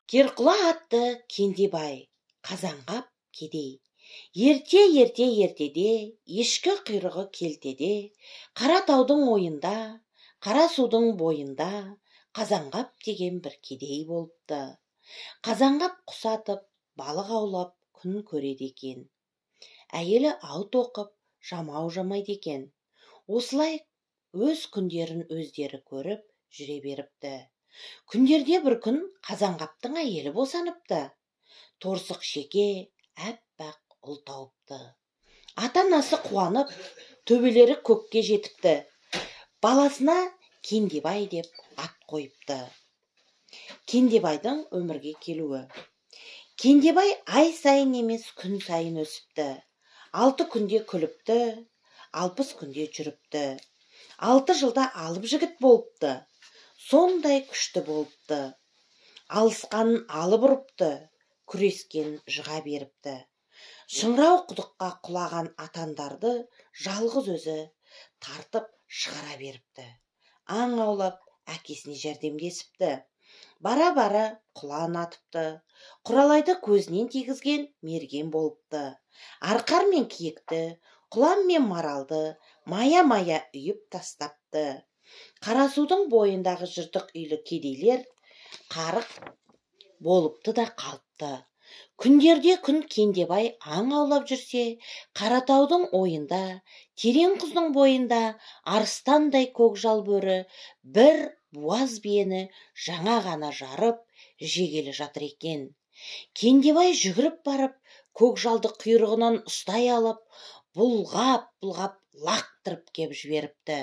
Керқұла атты Кендебай, Қазанғап кедей. Ертеде, ешкі құйрығы келтеде, қара таудың ойында, қара судың бойында, Қазанғап деген бір кедей болыпты. Қазанғап құс атып, балық аулап күн көреді екен. Әйелі ау тоқып, жамау жамайды екен. Осылай өз күндерін өздері көріп жүре беріпті. Күндерде бір күн Қазанғаптың әйелі босаныпты. Торсық шеке, әппақ ұл тауыпты. Ата-анасы қуанып, төбелері көкке жетіпті. Баласына Кендебай деп ат қойыпты. Кендебайдың өмірге келуі. Кендебай ай сайын емес күн сайын өсіпті. 6 күнде күліпті, 60 күнде жүріпті. 6 жылда алып жігіт болыпты. Сондай күшті болыпты. Алысқанын алып ұрыпты, күрескен жыға беріпті. Шыңырау құдыққа құлаған атандарды жалғыз өзі тартып шығара беріпті. Аң аулап әкесіне жәрдемдесіпті. Бара-бара құлан атыпты. Құралайды көзінен тигізген мерген болыпты. Арқар мен киікті, құлан мен маралды мая-мая үйіп тастапты. Қарасудың бойындағы жыртық үйлі кедейлер қарық болыпты да қалыпты. Күндерде күн Кендебай аң аулап жүрсе, Қаратаудың ойында, терең құздың бойында арыстандай көкжал бөрі бір буаз биені жаңа ғана жарып, жегелі жатыр екен. Кендебай жүгіріп барып, көкжалды құйрығынан ұстай алып, бұлғап-бұлғап лақтырып кеп жіберіпті.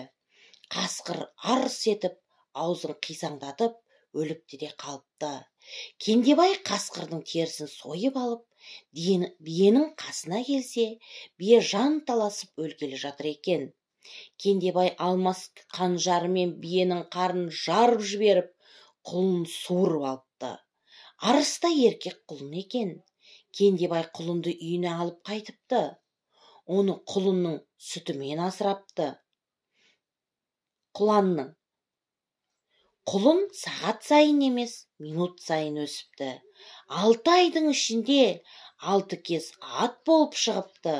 Қасқыр арс етіп, аузын қисаңдатып, өліпті де қалыпты. Кендебай қасқырдың терісін сойып алып, биенің қасына келсе, бие жан таласып өлгелі жатыр екен. Кендебай алмас қанжарымен биенің қарнын жарып жіберіп, құлын суырып алыпты. Арыста еркек құлын екен. Кендебай құлынды үйіне алып қайтыпты. Оны құлынның сүтімен асырапты. Құлын сағат сайын емес, минут сайын өсіпті. 6 айдың ішінде 6 кез ат болып шығыпты.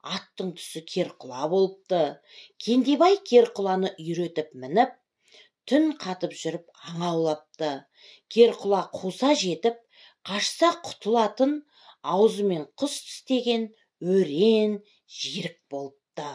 Аттың түсі Керқұла болыпты. Кендебай Керқұланы үйретіп мініп, түн қатып жүріп аң аулапты. Керқұла қуса жетіп, қашса құтылатын, аузымен құс тістеген өрен жүйрік болыпты.